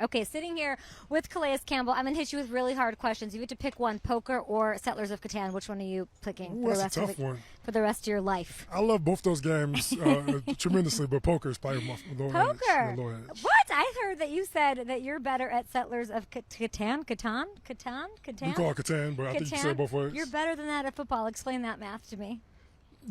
Okay, sitting here with Calais Campbell, I'm going to hit you with really hard questions. You get to pick one, poker or Settlers of Catan. Which one are you picking Ooh, that's a tough one. For the rest of your life? I love both those games tremendously, but poker is probably my lower Poker? edge. What? I heard that you said that you're better at Settlers of Catan? We call it Catan, but I think you say it both ways. You're better than that at football. Explain that math to me.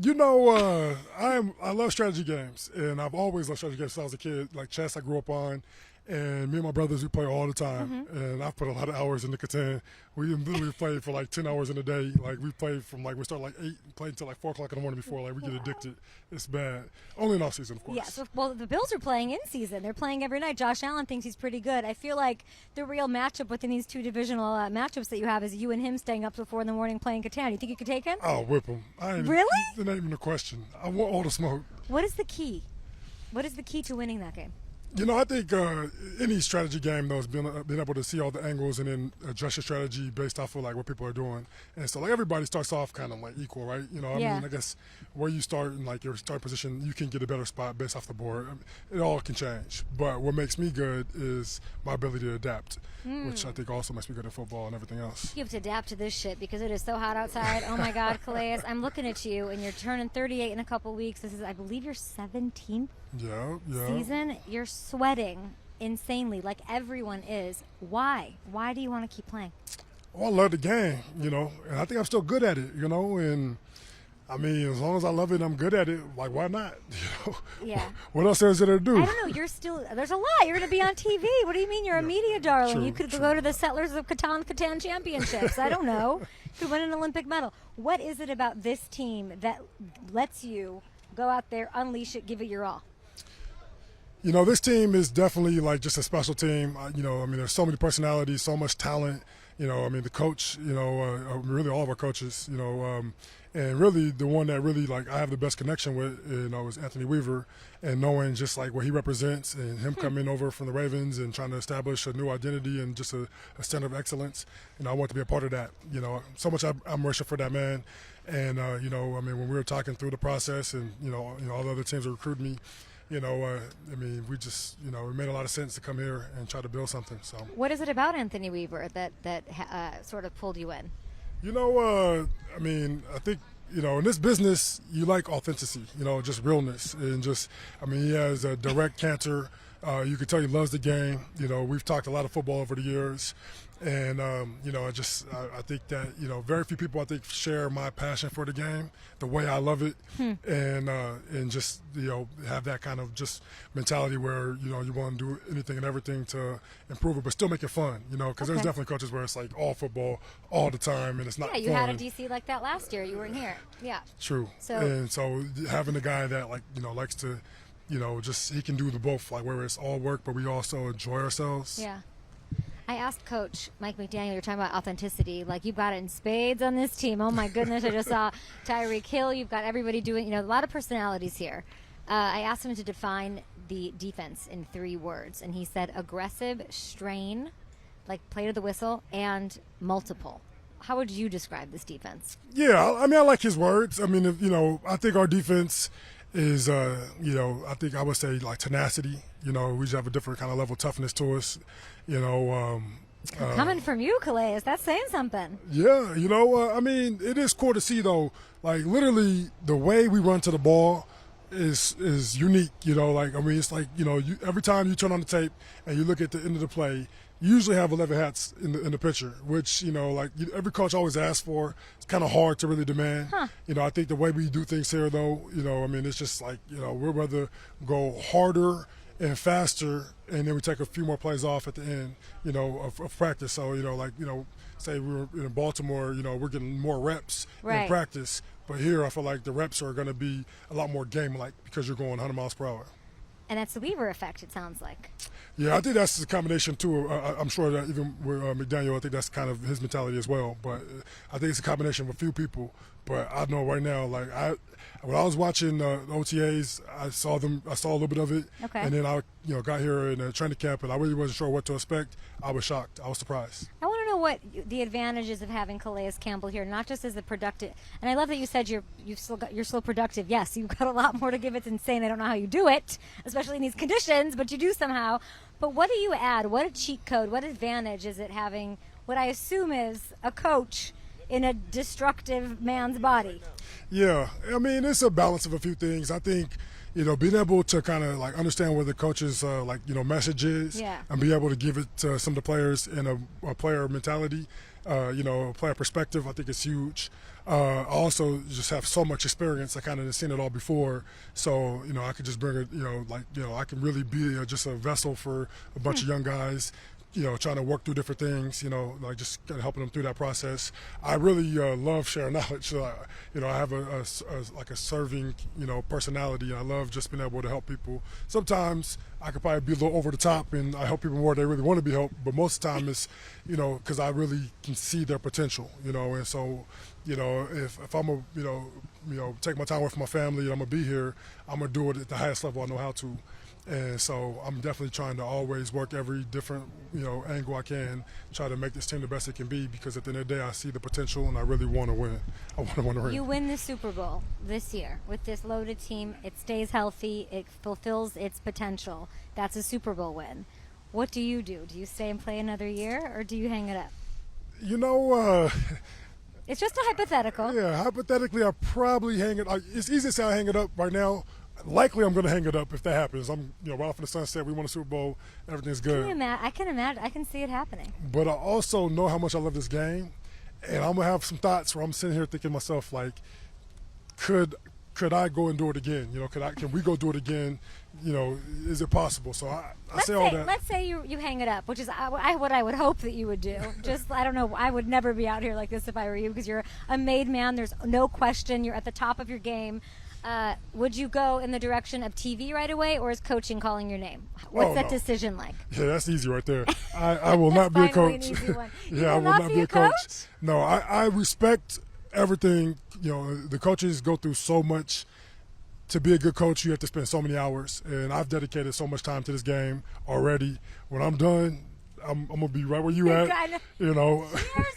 You know, I love strategy games, and I've always loved strategy games since I was a kid. Like chess, I grew up on, and me and my brothers, we play all the time. And I've put a lot of hours into Catan. We literally play for like 10 hours in a day. Like we play from like we start like 8 and play until like 4 o'clock in the morning before like we get addicted. It's bad. Only in off season, of course. Yes. Well, the Bills are playing in season. They're playing every night. Josh Allen thinks he's pretty good. I feel like the real matchup within these two divisional matchups that you have is you and him staying up till 4 in the morning playing Catan. You think you could take him? I'll whip him. Really? That's not even a question. I want all the smoke. What is the key? What is the key to winning that game? You know, I think any strategy game, though, is being able to see all the angles and then adjust your strategy based off of, like, what people are doing. And so, like, everybody starts off kind of, like, equal, right? You know, I mean, I guess where you start in, like, your start position, you can get a better spot based off the board. I mean, it all can change. But what makes me good is my ability to adapt, which I think also makes me good at football and everything else. You have to adapt to this shit because it is so hot outside. Oh, my God, Calais. I'm looking at you, and you're turning 38 in a couple weeks. This is, I believe, your 17th season. You're sweating insanely like everyone is. Why do you want to keep playing? Well, I love the game, you know, and I think I'm still good at it, you know, and I mean, as long as I love it and I'm good at it, like, why not? You know? Yeah. What else is there to do? I don't know. You're still, there's a lot. You're going to be on TV. What do you mean you're a media darling? You could go to the Settlers of Catan Championships. I don't know. You could win an Olympic medal. What is it about this team that lets you go out there, unleash it, give it your all? You know, this team is definitely like just a special team. You know, I mean, there's so many personalities, so much talent. You know, I mean, the coach, you know, really all of our coaches, you know, and really the one that really like I have the best connection with, you know, is Anthony Weaver, and knowing just like what he represents and him coming over from the Ravens and trying to establish a new identity and just a standard of excellence. You know, I want to be a part of that. You know, so much I'm worship for that man. And, you know, I mean, when we were talking through the process and, you know all the other teams that recruited me, you know, I mean, we just, you know, it made a lot of sense to come here and try to build something. So, what is it about Anthony Weaver that sort of pulled you in? You know, I mean, I think, you know, in this business, you like authenticity, you know, just realness. And just, I mean, he has a direct canter. You can tell he loves the game. You know, we've talked a lot of football over the years. And, you know, I think that, you know, very few people, I think, share my passion for the game, the way I love it, and just, you know, have that kind of just mentality where, you know, you want to do anything and everything to improve it, but still make it fun, you know, because there's definitely coaches where it's like all football all the time and it's not fun. Yeah, you had a DC like that last year. You weren't here. Yeah. True. And so having a guy that, like, you know, likes to, you know, just he can do the both, like where it's all work, but we also enjoy ourselves. Yeah. I asked Coach Mike McDaniel, you're talking about authenticity, like you've got it in spades on this team. Oh, my goodness, I just saw Tyreek Hill. You've got everybody doing, you know, a lot of personalities here. I asked him to define the defense in 3 words, and he said aggressive, strain, like play to the whistle, and multiple. How would you describe this defense? Yeah, I mean, I like his words. I mean, you know, I think our defense is, you know, I think I would say like tenacity. You know, we just have a different kind of level of toughness to us. You know, coming from you, Calais, that's saying something. Yeah, you know, I mean, it is cool to see though. Like literally, the way we run to the ball is unique. You know, like I mean, it's like you know, every time you turn on the tape and you look at the end of the play, you usually have 11 hats in the picture, which you know, like every coach always asks for. It's kind of hard to really demand. You know, I think the way we do things here, though, you know, I mean, it's just like you know, we'd rather go harder and faster, and then we take a few more plays off at the end, you know, of practice. So, you know, like, you know, say we were in Baltimore, you know, we're getting more reps in practice. But here I feel like the reps are going to be a lot more game-like because you're going 100 miles per hour. And that's the Weaver effect, it sounds like. Yeah, I think that's a combination, too. I'm sure that even with McDaniel, I think that's kind of his mentality as well. But I think it's a combination of a few people. But I know right now, like, when I was watching OTAs, I saw a little bit of it. Okay. And then I, you know, got here in a training camp, and I really wasn't sure what to expect. I was shocked. I was surprised. I want to know what the advantages of having Calais Campbell here, not just as a productive. And I love that you said you're still productive. Yes, you've got a lot more to give. It's insane. I don't know how you do it, especially in these conditions, but you do somehow. But what do you add? What a cheat code, what advantage is it having what I assume is a coach in a destructive man's body? Yeah, I mean, it's a balance of a few things. I think, being able to kind of like understand where the coach's message is, and be able to give it to some of the players in a player mentality, a player perspective, I think it's huge. I also just have so much experience. I kind of seen it all before, so I could just bring it. I can really be just a vessel for a bunch of young guys. Trying to work through different things, just kind of helping them through that process. I really love sharing knowledge. I have a serving, personality, and I love just being able to help people. Sometimes I could probably be a little over the top, and I help people more they really want to be helped. But most of the time it's, because I really can see their potential, and so, if I'm take my time away from my family and I'm gonna be here, I'm gonna do it at the highest level I know how to. And so I'm definitely trying to always work every different, angle I can, try to make this team the best it can be, because at the end of the day, I see the potential and I really want to win. I want to win the ring. You win the Super Bowl this year with this loaded team. It stays healthy. It fulfills its potential. That's a Super Bowl win. What do? Do you stay and play another year, or do you hang it up? It's just a hypothetical. Yeah, hypothetically, I probably hang it. It's easy to say I hang it up right now. Likely, I'm going to hang it up if that happens. I'm, right off in the sunset. We won a Super Bowl. Everything's good. I can imagine. I can see it happening. But I also know how much I love this game, and I'm gonna have some thoughts where I'm sitting here thinking to myself, like, could I go and do it again? Can we go do it again? Is it possible? So I say all that. Let's say you hang it up, which is what I would hope that you would do. Just, I don't know. I would never be out here like this if I were you, because you're a made man. There's no question. You're at the top of your game. Would you go in the direction of TV right away, or is coaching calling your name? What's that decision like? Yeah, that's easy right there. I will not be a coach. An easy one. Yeah, I will not be a coach. No, I respect everything. The coaches go through so much. To be a good coach, you have to spend so many hours, and I've dedicated so much time to this game already. When I'm done, I'm gonna be right where you at. Cheers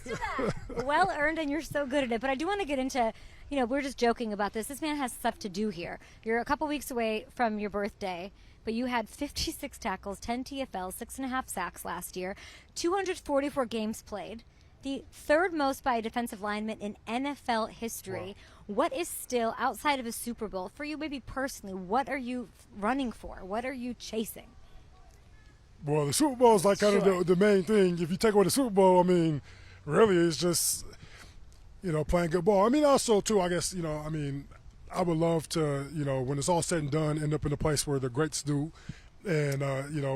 to that. Well earned, and you're so good at it. But I do want to get into. We're just joking about this. This man has stuff to do here. You're a couple weeks away from your birthday, but you had 56 tackles, 10 TFLs, 6.5 sacks last year, 244 games played, the third most by a defensive lineman in NFL history. Wow. What is still, outside of a Super Bowl, for you maybe personally, what are you running for? What are you chasing? Well, the Super Bowl is like kind of the main thing. If you take away the Super Bowl, I mean, really it's just – playing good ball. I mean, also, too, I guess, I would love to, when it's all said and done, end up in a place where the greats do, and,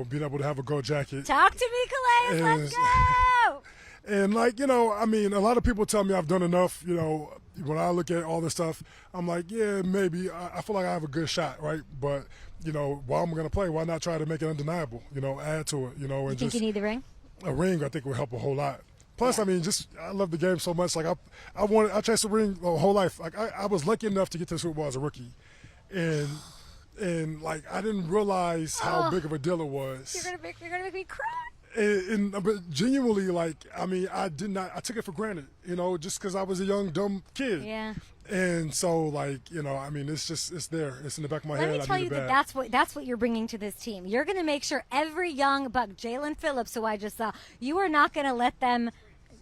being able to have a gold jacket. Talk to me, Calais. Let's go! And, a lot of people tell me I've done enough, when I look at all this stuff, I'm like, yeah, maybe. I feel like I have a good shot, right? But, while I'm going to play, why not try to make it undeniable, add to it, and you think you need the ring? A ring, I think, would help a whole lot. Plus, I love the game so much. Like I chased the ring the whole life. Like I was lucky enough to get to the Super Bowl as a rookie, and I didn't realize how big of a deal it was. You're gonna make me cry. But genuinely, I did not. I took it for granted, just because I was a young dumb kid. Yeah. And so, it's there. It's in the back of my head. Let me tell you that's what you're bringing to this team. You're going to make sure every young buck, Jalen Phillips, who I just saw, you are not going to let them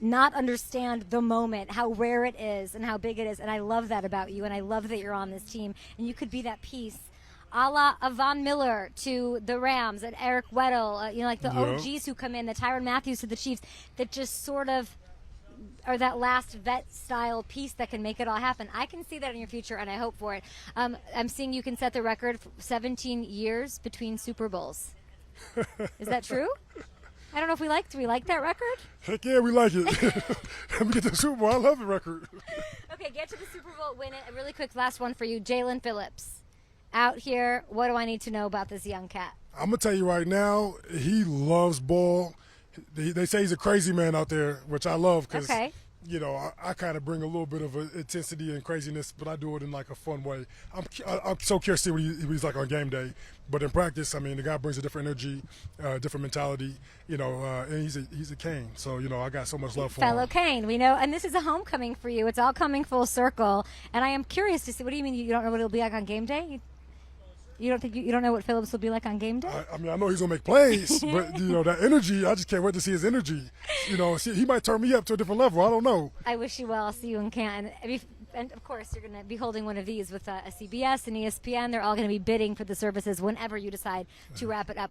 not understand the moment, how rare it is and how big it is. And I love that about you, and I love that you're on this team. And you could be that piece, a la Von Miller to the Rams and Eric Weddle, the OGs who come in, the Tyrann Mathieu to the Chiefs, that just sort of or that last vet-style piece that can make it all happen. I can see that in your future, and I hope for it. I'm seeing you can set the record for 17 years between Super Bowls. Is that true? I don't know if do we like that record? Heck yeah, we like it. Let me get the Super Bowl. I love the record. Okay, get to the Super Bowl, win it. A really quick last one for you. Jalen Phillips, out here, what do I need to know about this young cat? I'm going to tell you right now, he loves ball. They say he's a crazy man out there, which I love because, I kind of bring a little bit of intensity and craziness, but I do it in like a fun way. I'm so curious to see what he's like on game day. But in practice, the guy brings a different energy, different mentality, and he's a Cane. So, I got so much love for him. Fellow Cane, we know. And this is a homecoming for you. It's all coming full circle. And I am curious to see, what do you mean you don't know what it'll be like on game day? You don't think you don't know what Phillips will be like on game day? I mean, I know he's gonna make plays, but that energy, I just can't wait to see his energy. He might turn me up to a different level. I don't know. I wish you well. I'll see you in Canton. And of course, you're going to be holding one of these with a CBS and ESPN. They're all going to be bidding for the services whenever you decide to wrap it up.